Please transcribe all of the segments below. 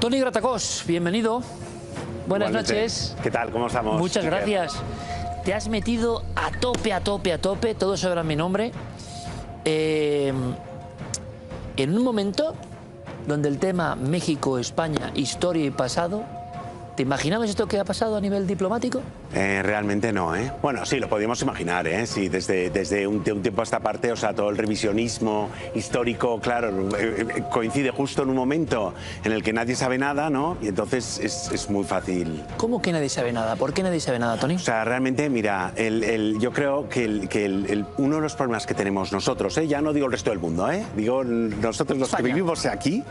Toni Gratacós, bienvenido. Buenas noches. ¿Qué tal? ¿Cómo estamos? Muchas gracias. Te has metido a tope, todo sobre mi nombre. En un momento donde el tema México, España, historia y pasado, ¿te imaginabas esto que ha pasado a nivel diplomático? Realmente no, ¿eh? Bueno, sí, lo podíamos imaginar, ¿eh? Sí, desde un tiempo a esta parte, o sea, todo el revisionismo histórico, claro, coincide justo en un momento en el que nadie sabe nada, ¿no? Y entonces es muy fácil. ¿Cómo que nadie sabe nada? ¿Por qué nadie sabe nada, Toni? O sea, realmente, mira, yo creo que uno de los problemas que tenemos nosotros, ya no digo el resto del mundo, digo nosotros los España. que vivimos aquí,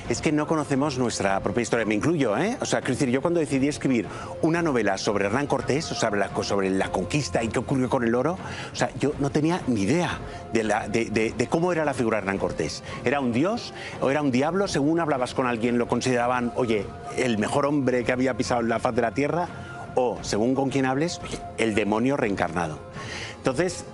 es que no conocemos nuestra propia historia, me incluyo, O sea, quiero decir, yo cuando decidí escribir una novela sobre Hernán Cortés, o sea, sobre la conquista y qué ocurrió con el oro, o sea, yo no tenía ni idea de cómo era la figura de Hernán Cortés. ¿Era un dios o era un diablo? Según hablabas con alguien, lo consideraban, oye, el mejor hombre que había pisado la faz de la tierra, o, según con quien hables, oye, el demonio reencarnado. Entonces,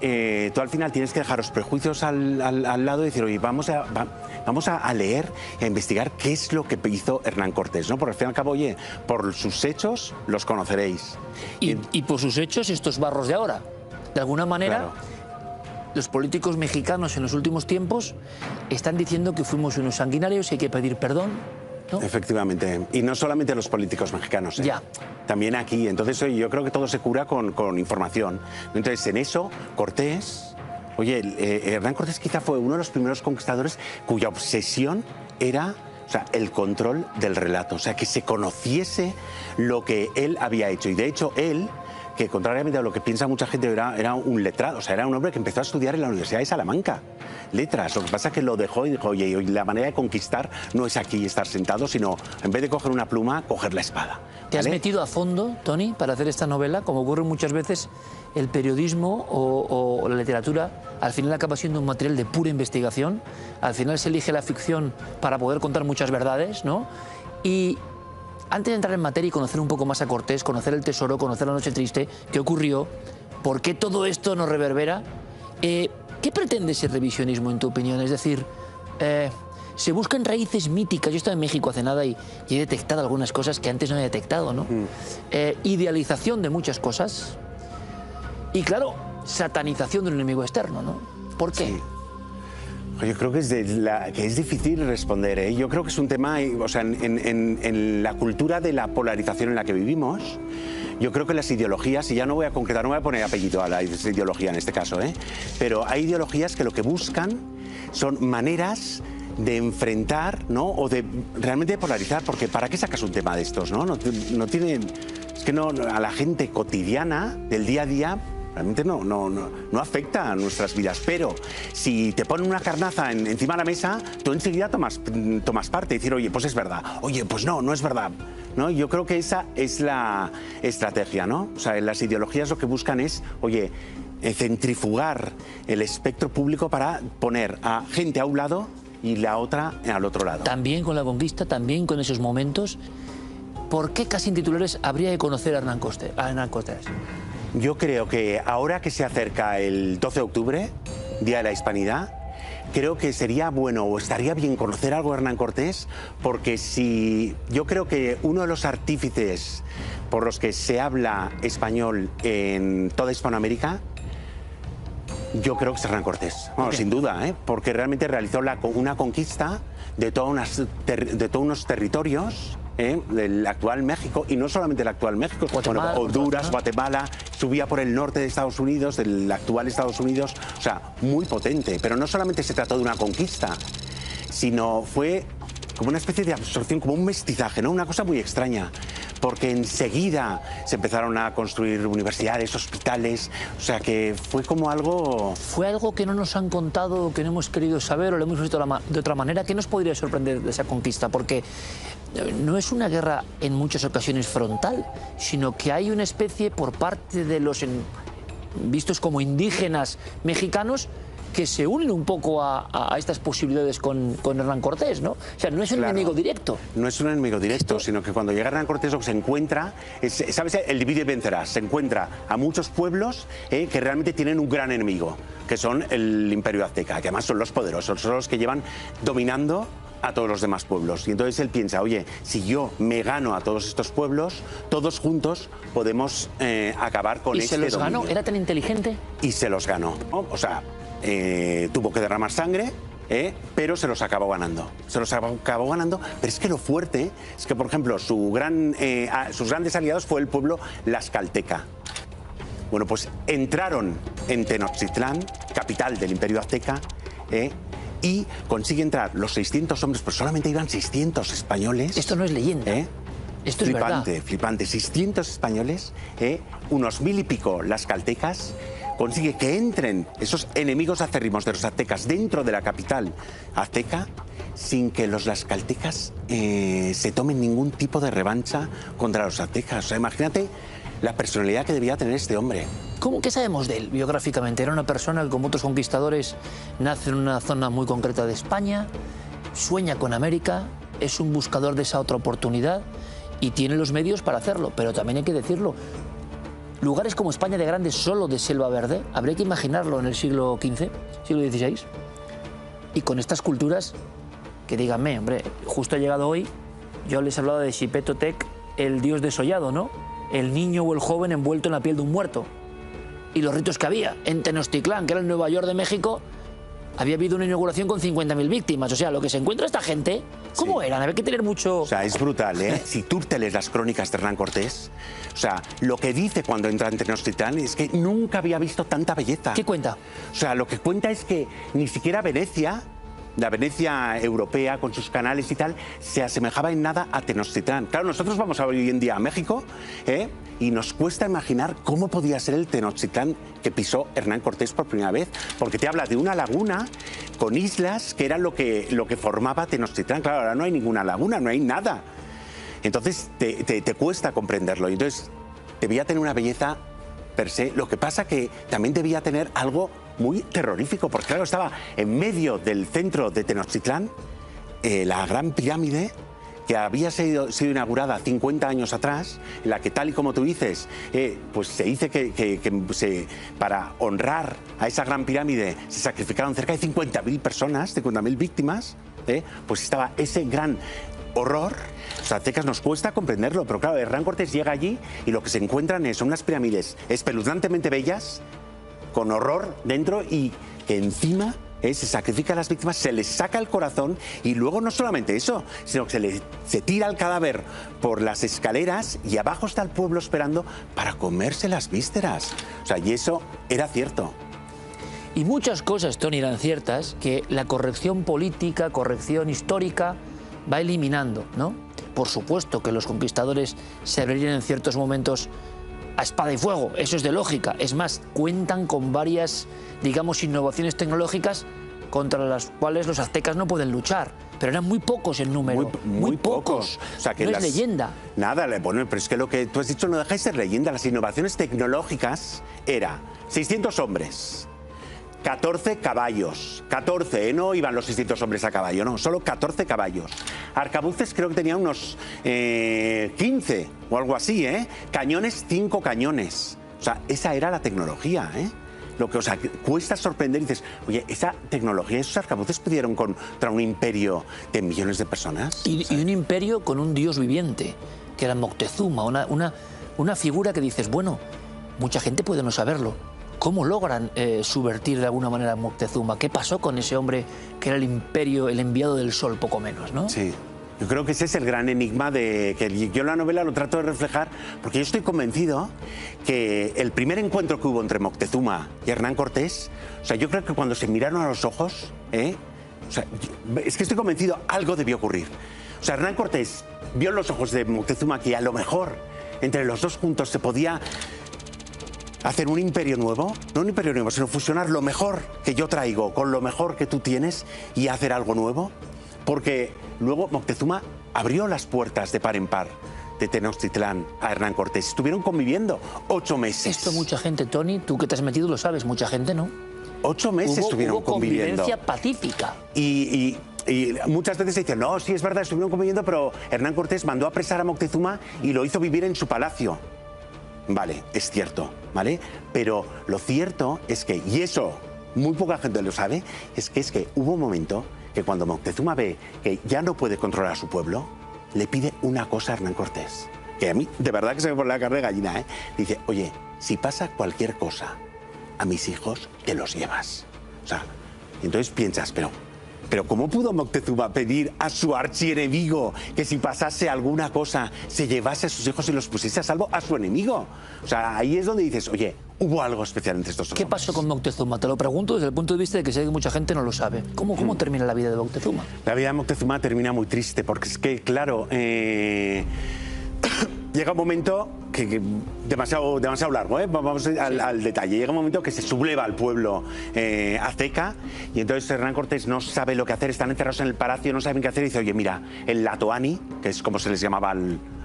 tú al final tienes que dejar los prejuicios al lado y decir, oye, vamos a leer y a investigar qué es lo que hizo Hernán Cortés, ¿no? Porque al fin y al cabo, oye, por sus hechos los conoceréis. Y por sus hechos, estos barros de ahora. De alguna manera, Claro. los políticos mexicanos en los últimos tiempos están diciendo que fuimos unos sanguinarios y hay que pedir perdón, ¿no? Efectivamente. Y no solamente los políticos mexicanos. Ya. También aquí. Entonces, oye, yo creo que todo se cura con información. Entonces, en eso, Cortés... Oye, Hernán Cortés quizá fue uno de los primeros conquistadores cuya obsesión era, o sea, el control del relato. O sea, que se conociese lo que él había hecho. Y de hecho, él, que contrariamente a lo que piensa mucha gente, era un letrado. O sea, era un hombre que empezó a estudiar en la Universidad de Salamanca letras. Lo que pasa es que lo dejó y dijo, oye, la manera de conquistar no es aquí estar sentado, sino en vez de coger una pluma, coger la espada. ¿Te has ¿Vale? metido a fondo, Toni, para hacer esta novela? Como ocurre muchas veces, el periodismo o la literatura al final acaba siendo un material de pura investigación. Al final se elige la ficción para poder contar muchas verdades, ¿no? Y antes de entrar en materia y conocer un poco más a Cortés, conocer el tesoro, conocer la noche triste, qué ocurrió, por qué todo esto nos reverbera, ¿qué pretende ese revisionismo, en tu opinión? Es decir, se buscan raíces míticas. Yo estaba en México hace nada y he detectado algunas cosas que antes no había detectado, ¿no? Idealización de muchas cosas y, claro, satanización de un enemigo externo, ¿no? ¿Por qué? Sí. Yo creo que es difícil responder, ¿eh? Yo creo que es un tema, o sea, en la cultura de la polarización en la que vivimos, yo creo que las ideologías, y ya no voy a concretar, no voy a poner apellido a la ideología en este caso, pero hay ideologías que lo que buscan son maneras de enfrentar, ¿no? O de realmente polarizar, porque ¿para qué sacas un tema de estos, no? No tienen, es que no, a la gente cotidiana del día a día realmente no afecta a nuestras vidas, pero si te ponen una carnaza encima de la mesa, tú enseguida tomas parte y decir, oye, pues es verdad, oye, pues no es verdad, ¿no? Yo creo que esa es la estrategia, ¿no? O sea, las ideologías lo que buscan es, oye, centrifugar el espectro público para poner a gente a un lado y la otra al otro lado. También con la conquista, también con esos momentos. ¿Por qué casi en titulares habría que conocer a Hernán Cortés? Yo creo que ahora que se acerca el 12 de octubre, Día de la Hispanidad, creo que sería bueno o estaría bien conocer algo de Hernán Cortés, porque yo creo que uno de los artífices por los que se habla español en toda Hispanoamérica, yo creo que es Hernán Cortés. Bueno, sin duda, porque realmente realizó una conquista de todos unos territorios del actual México, y no solamente el actual México, Guatemala, bueno, Honduras, ¿no? Guatemala, subía por el norte de Estados Unidos, del actual Estados Unidos, o sea, muy potente. Pero no solamente se trató de una conquista, sino fue como una especie de absorción, como un mestizaje, ¿no? Una cosa muy extraña, porque enseguida se empezaron a construir universidades, hospitales, o sea que fue como algo... ¿Fue algo que no nos han contado, que no hemos querido saber o lo hemos visto de otra manera? ¿Qué nos podría sorprender de esa conquista? Porque no es una guerra en muchas ocasiones frontal, sino que hay una especie por parte de los vistos como indígenas mexicanos que se unen un poco a estas posibilidades con Hernán Cortés, ¿no? O sea, no es un enemigo directo. No es un enemigo directo, sino que cuando llega Hernán Cortés lo que se encuentra, ¿sabes? El divide y vencerás. Se encuentra a muchos pueblos que realmente tienen un gran enemigo, que son el Imperio Azteca, que además son los poderosos, son los que llevan dominando a todos los demás pueblos. Y entonces él piensa, oye, si yo me gano a todos estos pueblos, todos juntos podemos acabar con este dominio. ¿Y se los ganó? ¿Era tan inteligente? Y se los ganó, ¿no? O sea, tuvo que derramar sangre, pero se los acabó ganando. Se los acabó ganando, pero es que lo fuerte es que, por ejemplo, sus grandes aliados fue el pueblo Tlaxcalteca. Bueno, pues entraron en Tenochtitlán, capital del Imperio Azteca, y consigue entrar los 600 hombres, pero solamente iban 600 españoles. Esto no es leyenda. Esto es verdad. Flipante. 600 españoles, unos 1000 y pico tlaxcaltecas. Consigue que entren esos enemigos acérrimos de los aztecas dentro de la capital azteca sin que los tlaxcaltecas se tomen ningún tipo de revancha contra los aztecas. O sea, imagínate la personalidad que debía tener este hombre. ¿Qué sabemos de él biográficamente? Era una persona que, como otros conquistadores, nace en una zona muy concreta de España, sueña con América, es un buscador de esa otra oportunidad y tiene los medios para hacerlo, pero también hay que decirlo. Lugares como España de Grande, solo de selva verde, habría que imaginarlo en el siglo XV, siglo XVI. Y con estas culturas, que díganme, hombre, justo ha llegado hoy, yo les he hablado de Xipetotec, el dios desollado, ¿no? El niño o el joven envuelto en la piel de un muerto. Y los ritos que había. En Tenochtitlán, que era el Nueva York de México, había habido una inauguración con 50.000 víctimas. O sea, lo que se encuentra esta gente, ¿cómo eran? Había que tener mucho... O sea, es brutal, ¿eh? Si tú te lees las crónicas de Hernán Cortés, o sea, lo que dice cuando entra en Tenochtitlán es que nunca había visto tanta belleza. ¿Qué cuenta? O sea, lo que cuenta es que ni siquiera Venecia, la Venecia europea con sus canales y tal, se asemejaba en nada a Tenochtitlán. Claro, nosotros vamos hoy en día a México, y nos cuesta imaginar cómo podía ser el Tenochtitlán que pisó Hernán Cortés por primera vez, porque te habla de una laguna con islas que era lo que formaba Tenochtitlán. Claro, ahora no hay ninguna laguna, no hay nada. Entonces te cuesta comprenderlo. Y entonces debía tener una belleza per se. Lo que pasa que también debía tener algo muy terrorífico, porque claro, estaba en medio del centro de Tenochtitlán, la Gran Pirámide, que había sido inaugurada 50 años atrás, en la que, tal y como tú dices, pues se dice que para honrar a esa Gran Pirámide se sacrificaron cerca de 50.000 personas, 50.000 víctimas, pues estaba ese gran horror. Los aztecas nos cuesta comprenderlo, pero claro, Hernán Cortés llega allí y lo que se encuentran son unas pirámides espeluznantemente bellas, con horror dentro, y que encima se sacrifica a las víctimas, se les saca el corazón, y luego no solamente eso, sino que se tira el cadáver por las escaleras y abajo está el pueblo esperando para comerse las vísceras. O sea, y eso era cierto. Y muchas cosas, Tony, eran ciertas que la corrección política, corrección histórica va eliminando, ¿no? Por supuesto que los conquistadores se abrirían en ciertos momentos a espada y fuego, eso es de lógica. Es más, cuentan con varias, digamos, innovaciones tecnológicas contra las cuales los aztecas no pueden luchar, pero eran muy pocos en número. Muy pocos. O sea, que no es leyenda. Nada, bueno, pero es que lo que tú has dicho no deja de ser leyenda. Las innovaciones tecnológicas era 600 hombres, 14 caballos, 14, no iban los 600 hombres a caballo, no, solo 14 caballos. Arcabuces creo que tenían unos 15 o algo así, Cañones, 5 cañones. O sea, esa era la tecnología, Lo que, o sea, cuesta sorprender y dices, oye, esa tecnología, esos arcabuces pudieron contra un imperio de millones de personas. Y un imperio con un dios viviente, que era Moctezuma, una figura que dices, bueno, mucha gente puede no saberlo. ¿Cómo logran subvertir de alguna manera a Moctezuma? ¿Qué pasó con ese hombre que era el imperio, el enviado del sol, poco menos, ¿no? Sí. Yo creo que ese es el gran enigma que yo en la novela lo trato de reflejar, porque yo estoy convencido que el primer encuentro que hubo entre Moctezuma y Hernán Cortés, o sea, yo creo que cuando se miraron a los ojos, o sea, es que estoy convencido, algo debió ocurrir. O sea, Hernán Cortés vio en los ojos de Moctezuma que a lo mejor entre los dos juntos se podía hacer un imperio nuevo, no un imperio nuevo, sino fusionar lo mejor que yo traigo con lo mejor que tú tienes y hacer algo nuevo. Porque luego Moctezuma abrió las puertas de par en par de Tenochtitlán a Hernán Cortés. Estuvieron conviviendo 8 meses. Esto mucha gente, Tony, tú que te has metido lo sabes, mucha gente no. 8 meses estuvieron conviviendo. Convivencia pacífica. Y muchas veces se dicen, no, sí es verdad, estuvieron conviviendo, pero Hernán Cortés mandó a apresar a Moctezuma y lo hizo vivir en su palacio. Vale, es cierto, ¿vale? Pero lo cierto es que, y eso muy poca gente lo sabe, es que hubo un momento que cuando Moctezuma ve que ya no puede controlar a su pueblo, le pide una cosa a Hernán Cortés, que a mí de verdad que se me pone la carne de gallina, ¿eh? Dice, oye, si pasa cualquier cosa, a mis hijos te los llevas. O sea, entonces piensas, pero ¿cómo pudo Moctezuma pedir a su archienemigo que si pasase alguna cosa se llevase a sus hijos y los pusiese a salvo a su enemigo? O sea, ahí es donde dices, oye, hubo algo especial entre estos dos ¿Qué hombres. pasó con Moctezuma? Te lo pregunto desde el punto de vista de que sé que mucha gente no lo sabe. ¿Cómo termina la vida de Moctezuma? La vida de Moctezuma termina muy triste porque es que, claro, llega un momento que demasiado largo, ¿eh? Vamos al detalle. Llega un momento que se subleva al pueblo azteca y entonces Hernán Cortés no sabe lo que hacer, están encerrados en el palacio, no saben qué hacer y dice, oye, mira, el Latoani, que es como se les llamaba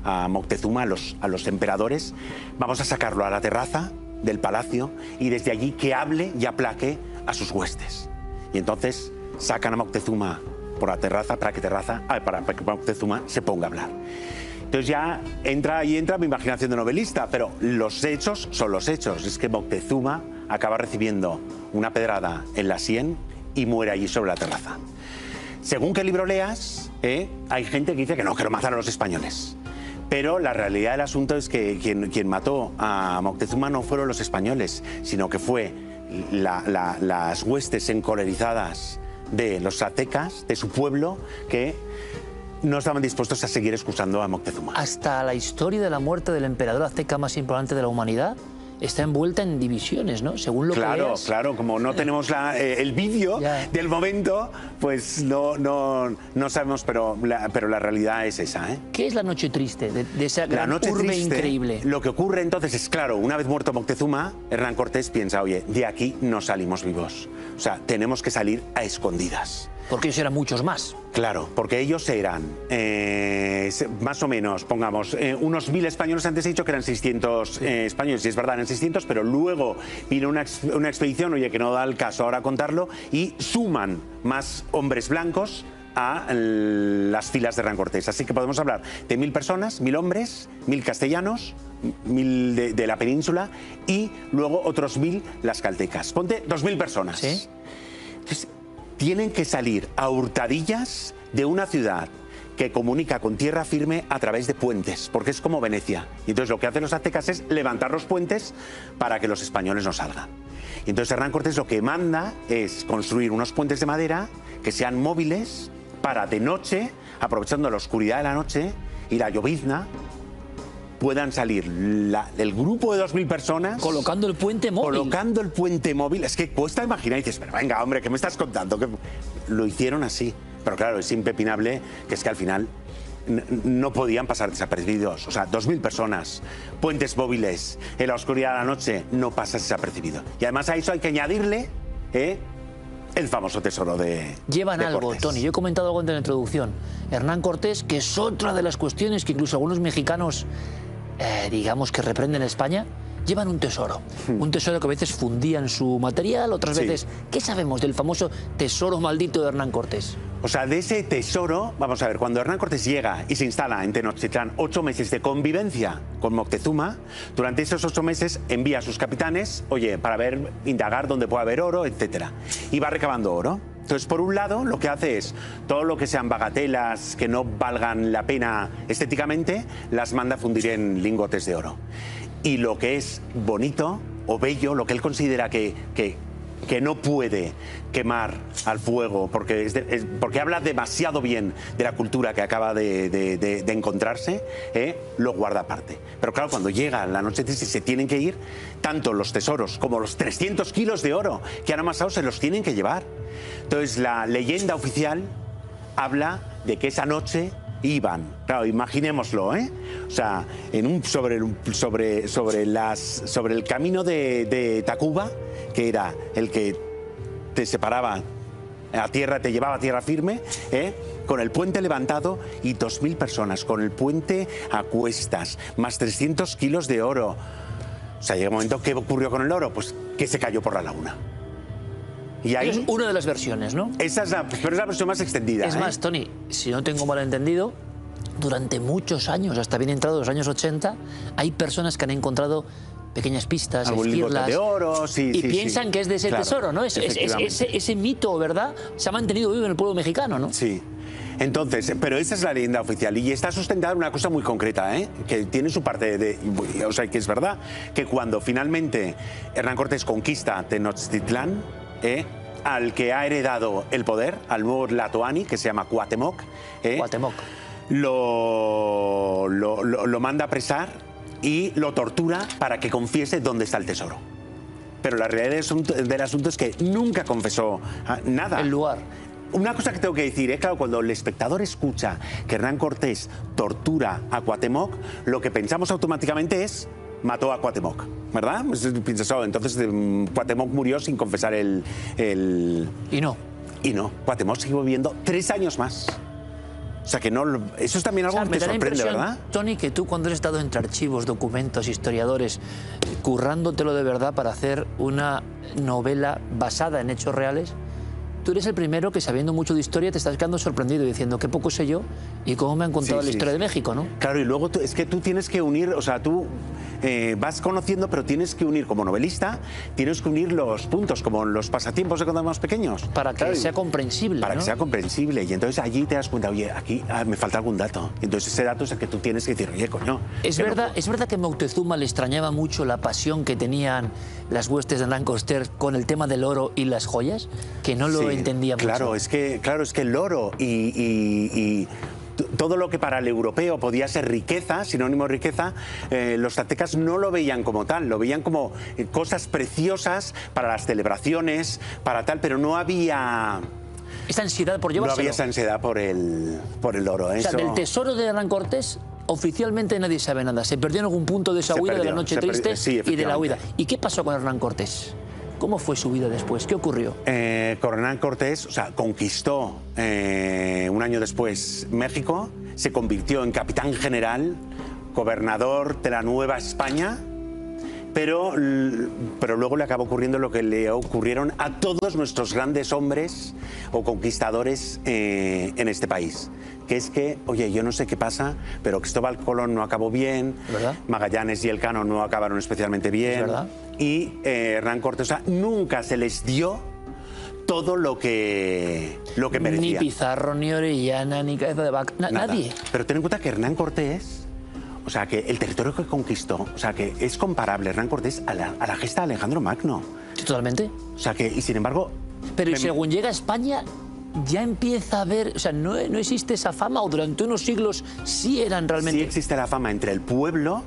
a Moctezuma, a los emperadores, vamos a sacarlo a la terraza del palacio y desde allí que hable y aplaque a sus huestes. Y entonces sacan a Moctezuma por la terraza para que Moctezuma se ponga a hablar. Entonces ya entra mi imaginación de novelista, pero los hechos son los hechos. Es que Moctezuma acaba recibiendo una pedrada en la sien y muere allí sobre la terraza. Según qué libro leas, hay gente que dice que no, que lo mataron los españoles. Pero la realidad del asunto es que quien mató a Moctezuma no fueron los españoles, sino que fue las huestes encolerizadas de los aztecas, de su pueblo, que no estaban dispuestos a seguir excusando a Moctezuma. Hasta la historia de la muerte del emperador azteca más importante de la humanidad está envuelta en divisiones, ¿no? Según lo que veas. Claro, como no tenemos el vídeo del momento, pues no sabemos, pero la realidad es esa, ¿eh? ¿Qué es la noche triste de esa gran urbe increíble? Lo que ocurre entonces es, claro, una vez muerto Moctezuma, Hernán Cortés piensa, oye, de aquí no salimos vivos. O sea, tenemos que salir a escondidas. Porque ellos eran muchos más. Claro, porque ellos eran, más o menos, pongamos, unos 1000 españoles. Antes he dicho que eran 600 españoles, y es verdad, eran 600, pero luego vino una expedición, oye, que no da el caso ahora contarlo, y suman más hombres blancos a las filas de Hernán Cortés. Así que podemos hablar de 1000 personas, 1000 hombres, 1000 castellanos, 1000 de la península, y luego otros 1000 las caltecas. Ponte 2000 personas. ¿Sí? Entonces, tienen que salir a hurtadillas de una ciudad que comunica con tierra firme a través de puentes, porque es como Venecia. Y entonces lo que hacen los aztecas es levantar los puentes para que los españoles no salgan. Y entonces Hernán Cortés lo que manda es construir unos puentes de madera que sean móviles para de noche, aprovechando la oscuridad de la noche y la llovizna, puedan salir el grupo de 2000 personas... Colocando el puente móvil. Colocando el puente móvil. Es que cuesta imaginar y dices, pero venga, hombre, ¿qué me estás contando? Que lo hicieron así. Pero claro, es impepinable que es que al final no podían pasar desapercibidos. O sea, 2000 personas, puentes móviles, en la oscuridad de la noche, no pasas desapercibido. Y además a eso hay que añadirle el famoso tesoro de Llevan algo, Cortés. Tony. Yo he comentado algo en la introducción. Hernán Cortés, que es otra de las cuestiones que incluso algunos mexicanos... digamos que reprenden España, llevan un tesoro. Un tesoro que a veces fundían su material, otras veces... ¿Qué sabemos del famoso tesoro maldito de Hernán Cortés? O sea, de ese tesoro, vamos a ver, cuando Hernán Cortés llega y se instala en Tenochtitlán 8 meses de convivencia con Moctezuma, durante esos 8 meses envía a sus capitanes, oye, para indagar dónde puede haber oro, etcétera. Y va recabando oro. Entonces, por un lado, lo que hace es todo lo que sean bagatelas que no valgan la pena estéticamente, las manda a fundir en lingotes de oro. Y lo que es bonito o bello, lo que él considera que no puede quemar al fuego porque habla demasiado bien de la cultura que acaba de encontrarse, lo guarda aparte. Pero claro, cuando llega la noche triste y se tienen que ir, tanto los tesoros como los 300 kilos de oro que han amasado se los tienen que llevar. Entonces la leyenda oficial habla de que esa noche iban, claro, imaginémoslo, o sea, sobre el camino de Tacuba, que era el que te separaba a tierra, te llevaba a tierra firme, con el puente levantado y 2000 personas, con el puente a cuestas, más 300 kilos de oro. O sea, llega un momento, ¿qué ocurrió con el oro? Pues que se cayó por la laguna. Y ahí, es una de las versiones, ¿no? Esa es pero es la versión más extendida. Es más, Tony, si no tengo mal entendido, durante muchos años, hasta bien entrados los años 80, hay personas que han encontrado pequeñas pistas, algún lingote esquirlas, de oro, sí, y sí, piensan sí. que es de ese Claro, tesoro, ¿no? Ese mito, ¿verdad?, se ha mantenido vivo en el pueblo mexicano, ¿no? Sí. Entonces, pero esa es la leyenda oficial y está sustentada en una cosa muy concreta, que tiene su parte o sea, que es verdad, que cuando finalmente Hernán Cortés conquista Tenochtitlán, al que ha heredado el poder, al nuevo Tlatoani, que se llama Cuauhtémoc, lo manda a apresar y lo tortura para que confiese dónde está el tesoro. Pero la realidad del asunto es que nunca confesó nada. El lugar. Una cosa que tengo que decir, claro, cuando el espectador escucha que Hernán Cortés tortura a Cuauhtémoc, lo que pensamos automáticamente es mató a Cuauhtémoc, ¿verdad? Piensas, entonces Cuauhtémoc murió sin confesar el... Y no. Y no, Cuauhtémoc siguió viviendo 3 años más. O sea que no, eso es también algo que te sorprende, ¿verdad? Tony, que tú cuando has estado entre archivos, documentos, historiadores, currándotelo de verdad para hacer una novela basada en hechos reales, tú eres el primero que, sabiendo mucho de historia, te estás quedando sorprendido diciendo qué poco sé yo y cómo me han contado la historia de México, ¿no? Claro, y luego es que tú tienes que unir, o sea, tú vas conociendo, pero tienes que unir, como novelista, tienes que unir los puntos, como los pasatiempos de cuando éramos pequeños. Para que sea comprensible, Para que sea comprensible. Y entonces allí te das cuenta, oye, aquí me falta algún dato. Y entonces ese dato es el que tú tienes que decir, oye, coño. Es verdad que Moctezuma le extrañaba mucho la pasión que tenían las huestes de Hernán Cortés con el tema del oro y las joyas, que no lo entendía mucho. Claro, es que el oro y todo lo que para el europeo podía ser riqueza, sinónimo de riqueza, los aztecas no lo veían como tal, lo veían como cosas preciosas para las celebraciones, para tal, pero no había... Esa ansiedad por llevárselo. No había esa ansiedad por el oro. O sea, del tesoro de Hernán Cortés oficialmente nadie sabe nada. Se perdió en algún punto de esa huida, de la noche triste y de la huida. ¿Y qué pasó con Hernán Cortés? ¿Cómo fue su vida después? ¿Qué ocurrió? Con Hernán Cortés, o sea, conquistó un año después México, se convirtió en capitán general, gobernador de la Nueva España, pero luego le acabó ocurriendo lo que le ocurrieron a todos nuestros grandes hombres o conquistadores en este país. Que es que, oye, yo no sé qué pasa, pero Cristóbal Colón no acabó bien, ¿verdad? Magallanes y Elcano no acabaron especialmente bien, ¿verdad? Y Hernán Cortés, o sea, nunca se les dio todo lo que merecían. Ni Pizarro, ni Orellana, ni Cabeza de Vaca, nadie. Pero ten en cuenta que Hernán Cortés, o sea, que el territorio que conquistó, o sea, que es comparable Hernán Cortés a la gesta de Alejandro Magno. Totalmente. O sea, que, y sin embargo... Pero según llega a España, ya empieza a haber... O sea, no existe esa fama, o durante unos siglos sí eran realmente... Sí existe la fama entre el pueblo,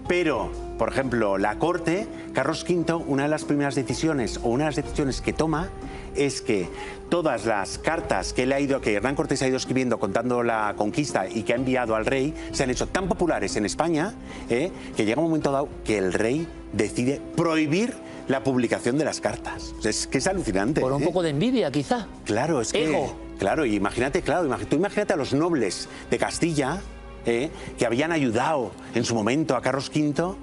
pero, por ejemplo, la corte, Carlos V, una de las primeras decisiones, o una de las decisiones que toma, es que todas las cartas que Hernán Cortés ha ido escribiendo contando la conquista y que ha enviado al rey, se han hecho tan populares en España, que llega un momento dado que el rey decide prohibir la publicación de las cartas. Es que es alucinante. Por un poco de envidia, quizá. Claro, es que... Ego. Claro, y tú imagínate a los nobles de Castilla, que habían ayudado en su momento a Carlos V,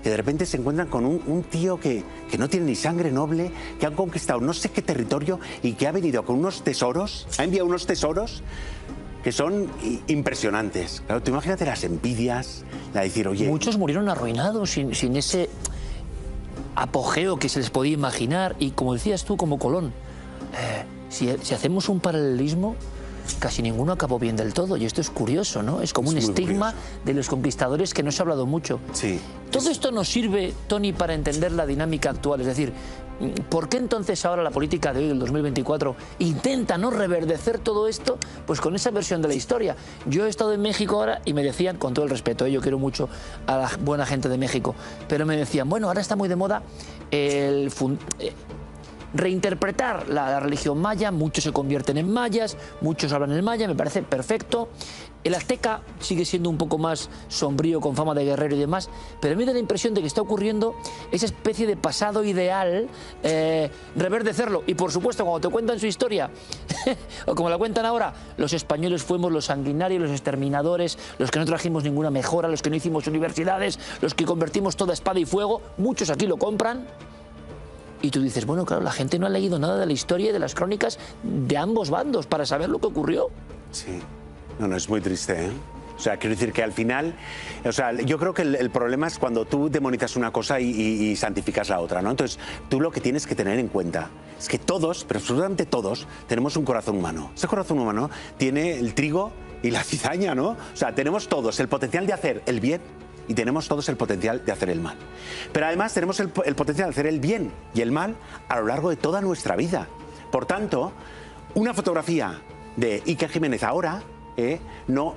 que de repente se encuentran con un tío que no tiene ni sangre noble, que han conquistado no sé qué territorio y que ha venido con unos tesoros, ha enviado unos tesoros que son impresionantes. Claro, tú imagínate las envidias, la de decir, oye... Muchos murieron arruinados sin ese apogeo que se les podía imaginar. Y como decías tú, como Colón, si hacemos un paralelismo, casi ninguno acabó bien del todo. Y esto es curioso, ¿no? Es como un estigma de los conquistadores que no se ha hablado mucho. Sí. Todo esto nos sirve, Tony, para entender la dinámica actual. Es decir, ¿por qué entonces ahora la política de hoy, del 2024, intenta no reverdecer todo esto? Pues con esa versión de la historia. Yo he estado en México ahora y me decían, con todo el respeto, yo quiero mucho a la buena gente de México, pero me decían, bueno, ahora está muy de moda reinterpretar la religión maya, muchos se convierten en mayas, muchos hablan el maya, me parece perfecto. El azteca sigue siendo un poco más sombrío, con fama de guerrero y demás, pero me da la impresión de que está ocurriendo esa especie de pasado ideal, reverdecerlo. Y por supuesto, cuando te cuentan su historia, o como la cuentan ahora, los españoles fuimos los sanguinarios, los exterminadores, los que no trajimos ninguna mejora, los que no hicimos universidades, los que convertimos toda espada y fuego, muchos aquí lo compran. Y tú dices, bueno, claro, la gente no ha leído nada de la historia y de las crónicas de ambos bandos para saber lo que ocurrió. Sí. No, es muy triste, ¿eh? sea, quiero decir que al final, o sea, yo creo que el problema es cuando tú demonizas una cosa y santificas la otra, ¿no? Entonces, tú lo que tienes que tener en cuenta es que todos, pero absolutamente todos, tenemos un corazón humano. Ese corazón humano tiene el trigo y la cizaña, ¿no? O sea, tenemos todos el potencial de hacer el bien y tenemos todos el potencial de hacer el mal. Pero además tenemos el potencial de hacer el bien y el mal a lo largo de toda nuestra vida. Por tanto, una fotografía de Iker Jiménez ahora no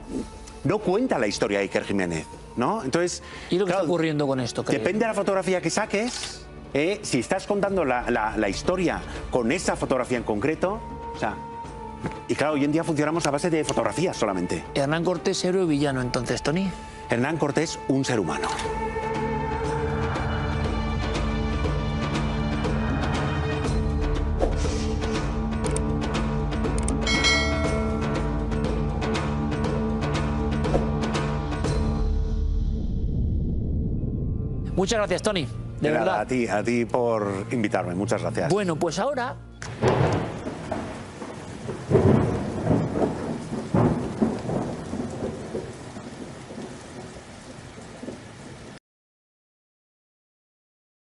cuenta la historia de Iker Jiménez, ¿no? Entonces, ¿y lo que está ocurriendo con esto? Depende de la fotografía que saques, si estás contando la historia con esa fotografía en concreto, o sea, y claro, hoy en día funcionamos a base de fotografías solamente. Hernán Cortés, héroe o villano entonces, Tony. Hernán Cortés, un ser humano. Muchas gracias, Tony. De verdad. A ti por invitarme. Muchas gracias. Bueno, pues ahora